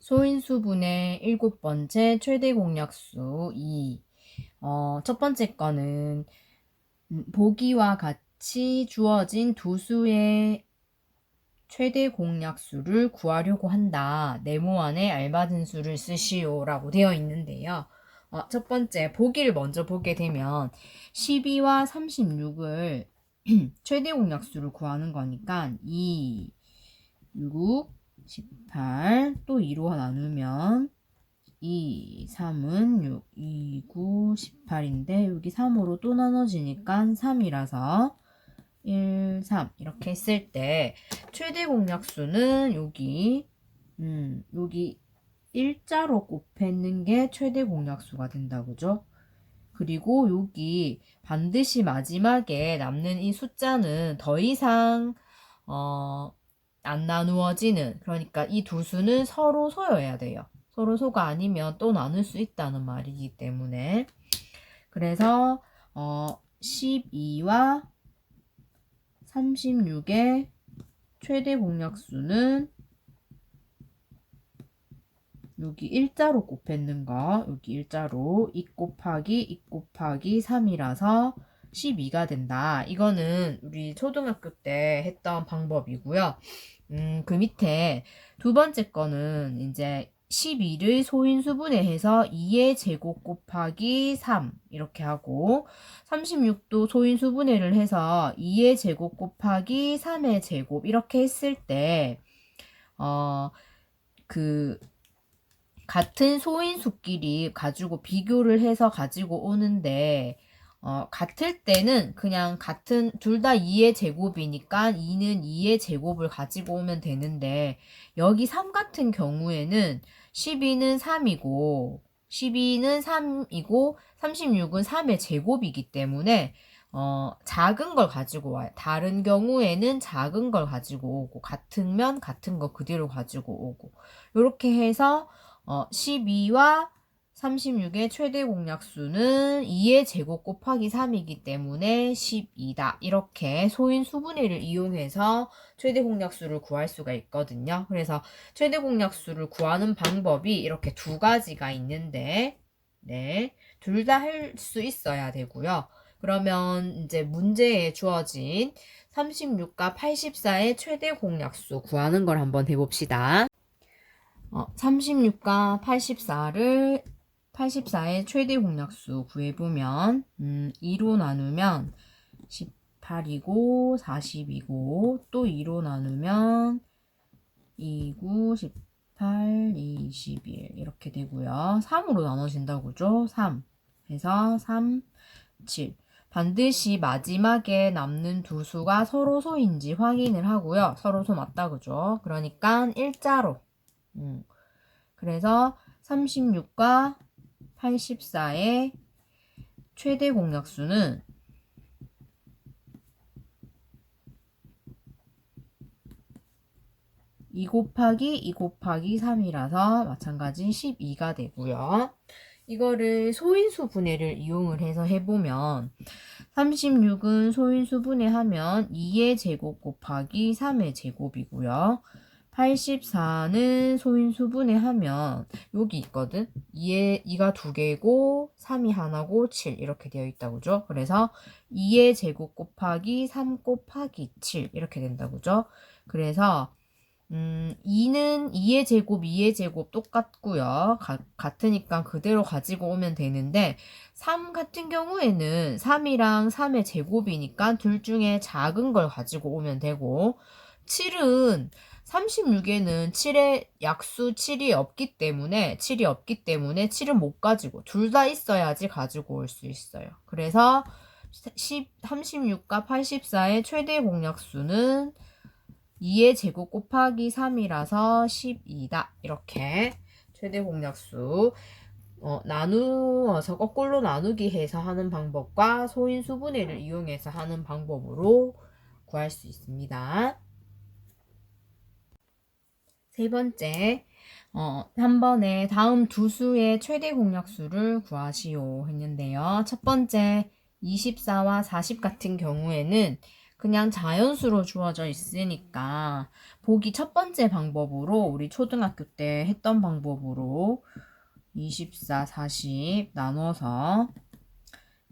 소인수분의 7번째 최대 공약수 2. 첫 번째 거는 보기와 같이 주어진 두 수의 최대 공약수를 구하려고 한다. 네모안에 알맞은 수를 쓰시오 라고 되어 있는데요. 첫 번째 보기를 먼저 보게 되면 12와 36을 최대 공약수를 구하는 거니까 2, 6, 18, 또 2로 나누면 2, 3은 6, 2, 9, 18인데 여기 3으로 또 나눠지니까 3이라서 1, 3 이렇게 했을 때 최대 공약수는 여기 일자로 곱했는 게 최대 공약수가 된다, 그죠? 그리고 여기 반드시 마지막에 남는 이 숫자는 더 이상 안 나누어지는, 그러니까 이 두 수는 서로 소여야 돼요. 서로 소가 아니면 또 나눌 수 있다는 말이기 때문에. 그래서 12와 36의 최대 공약수는 여기 일자로 곱했는 거, 여기 일자로 2 곱하기 3이라서 12가 된다. 이거는 우리 초등학교 때 했던 방법이고요. 그 밑에 두 번째 거는 이제 12를 소인수분해 해서 2의 제곱 곱하기 3 이렇게 하고 36도 소인수분해를 해서 2의 제곱 곱하기 3의 제곱 이렇게 했을 때 같은 소인수끼리 가지고 비교를 해서 가지고 오는데 같을 때는 그냥 같은 둘 다 2의 제곱이니까 2는 2의 제곱을 가지고 오면 되는데 여기 3 같은 경우에는 12는 3이고 36은 3의 제곱이기 때문에 작은 걸 가지고 와요. 다른 경우에는 작은 걸 가지고 오고 같으면 같은 거 그대로 가지고 오고 이렇게 해서 12와 36의 최대 공약수는 2의 제곱 곱하기 3이기 때문에 12다. 이렇게 소인수분해를 이용해서 최대 공약수를 구할 수가 있거든요. 그래서 최대 공약수를 구하는 방법이 이렇게 두 가지가 있는데, 네, 둘 다 할 수 있어야 되고요. 그러면 이제 문제에 주어진 36과 84의 최대 공약수 구하는 걸 한번 해봅시다. 36과 84의 최대 공약수 구해보면 2로 나누면 18이고 40이고 또 2로 나누면 2, 9, 18, 21 이렇게 되고요. 3으로 나눠진다고 그죠? 3 해서 3, 7 반드시 마지막에 남는 두 수가 서로 소인지 확인을 하고요. 서로 소 맞다 그죠? 그러니까 일자로 그래서 36과 84의 최대 공약수는 2 곱하기 2 곱하기 3이라서 마찬가지 12가 되고요. 이거를 소인수 분해를 이용을 해서 해보면 36은 소인수 분해하면 2의 제곱 곱하기 3의 제곱이고요. 84는 소인수분해 하면 여기 있거든. 2가 두 개고 3이 하나고 7 이렇게 되어 있다고 그죠? 그래서 2의 제곱 곱하기 3 곱하기 7 이렇게 된다고 그죠? 그래서 2는 2의 제곱 똑같고요. 같으니까 그대로 가지고 오면 되는데 3 같은 경우에는 3이랑 3의 제곱이니까 둘 중에 작은 걸 가지고 오면 되고 7은 36에는 7의 약수 7이 없기 때문에 7은 못 가지고 둘 다 있어야지 가지고 올 수 있어요. 그래서 36과 84의 최대 공약수는 2의 제곱 곱하기 3이라서 12다. 이렇게 최대 공약수 나누어서 거꾸로 나누기 해서 하는 방법과 소인수분해를 이용해서 하는 방법으로 구할 수 있습니다. 세 번째, 한 번에 다음 두 수의 최대 공약수를 구하시오 했는데요. 첫 번째, 24와 40 같은 경우에는 그냥 자연수로 주어져 있으니까 보기 첫 번째 방법으로 우리 초등학교 때 했던 방법으로 24, 40 나눠서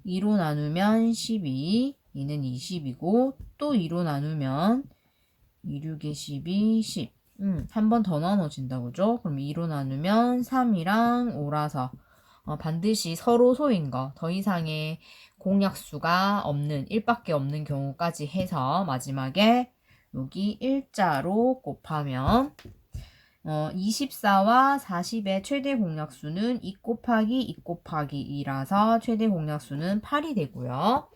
2로 나누면 12, 2는 20이고 또 2로 나누면 2, 6에 12, 10. 한 번 더 나눠진다 그죠? 그럼 2로 나누면 3이랑 5라서 반드시 서로 소인 거, 더 이상의 공약수가 없는 1밖에 없는 경우까지 해서 마지막에 여기 일자로 곱하면 24와 40의 최대 공약수는 2 곱하기 2 곱하기 2라서 최대 공약수는 8이 되고요.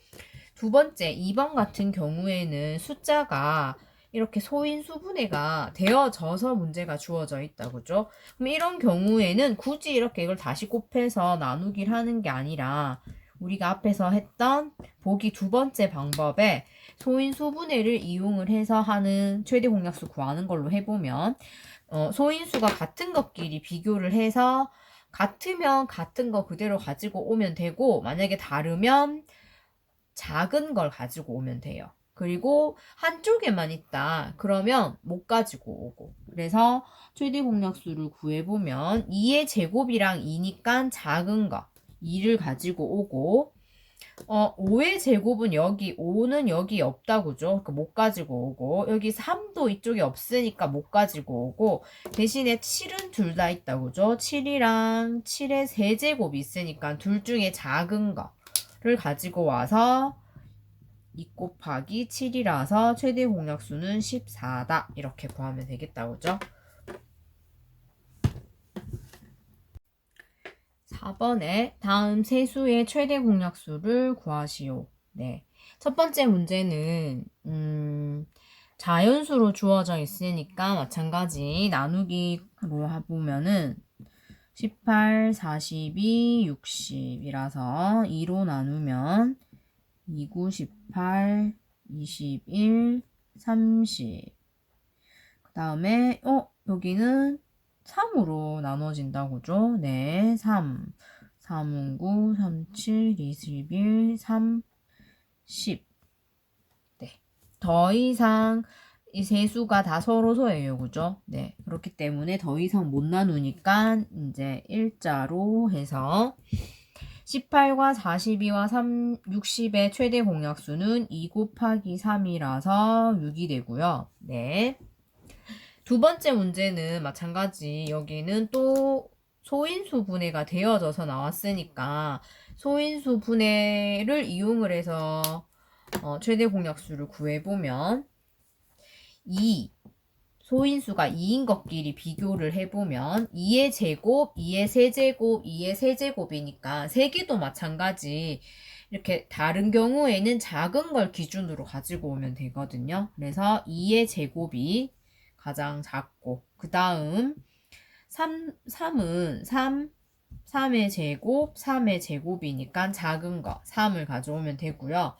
두 번째, 2번 같은 경우에는 숫자가 이렇게 소인수분해가 되어져서 문제가 주어져 있다, 그죠? 그럼 이런 경우에는 굳이 이렇게 이걸 다시 곱해서 나누기를 하는 게 아니라 우리가 앞에서 했던 보기 두 번째 방법에 소인수분해를 이용을 해서 하는 최대 공약수 구하는 걸로 해보면 소인수가 같은 것끼리 비교를 해서 같으면 같은 거 그대로 가지고 오면 되고 만약에 다르면 작은 걸 가지고 오면 돼요. 그리고 한쪽에만 있다. 그러면 못 가지고 오고. 그래서 최대 공약수를 구해보면 2의 제곱이랑 2니까 작은 거 2를 가지고 오고 5의 제곱은 여기 5는 여기 없다 그죠? 그러니까 못 가지고 오고 여기 3도 이쪽에 없으니까 못 가지고 오고 대신에 7은 둘 다 있다 그죠? 7이랑 7의 세제곱이 있으니까 둘 중에 작은 거를 가지고 와서 2 곱하기 7이라서 최대 공약수는 14다. 이렇게 구하면 되겠다. 그죠? 4번에 다음 세 수의 최대 공약수를 구하시오. 네. 첫 번째 문제는 자연수로 주어져 있으니까 마찬가지 나누기로 해보면은 18, 42, 60이라서 2로 나누면 2, 9, 18, 21, 30. 그 다음에, 여기는 3으로 나눠진다고 죠 네, 3. 3은 9, 3, 7, 21, 3, 10. 네. 더 이상 이 세 수가 다 서로 소예요. 그죠? 네. 그렇기 때문에 더 이상 못 나누니까 이제 일자로 해서 18과 42와 60의 최대 공약수는 2 곱하기 3이라서 6이 되고요. 네. 두 번째 문제는 마찬가지 여기는 또 소인수 분해가 되어져서 나왔으니까 소인수 분해를 이용을 해서 최대 공약수를 구해보면 2 소인수가 2인 것끼리 비교를 해보면 2의 제곱, 2의 세제곱, 2의 세제곱이니까 세개도 마찬가지 이렇게 다른 경우에는 작은 걸 기준으로 가지고 오면 되거든요. 그래서 2의 제곱이 가장 작고 그 다음 3은 3의 제곱, 3의 제곱이니까 작은 거 3을 가져오면 되고요.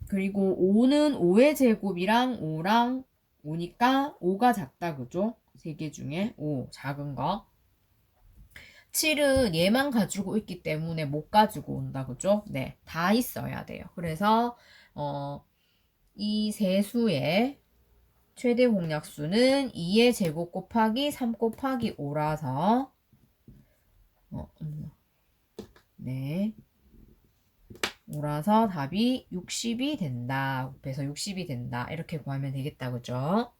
그리고 5는 5의 제곱이랑 5랑 5니까 5가 작다 그죠? 3개 중에 5 작은 거 7은 얘만 가지고 있기 때문에 못 가지고 온다 그죠? 네, 다 있어야 돼요. 그래서 이 세 수의 최대 공약수는 2의 제곱 곱하기 3 곱하기 5라서 네 5라서 답이 60이 된다. 곱해서 60이 된다. 이렇게 구하면 되겠다. 그죠?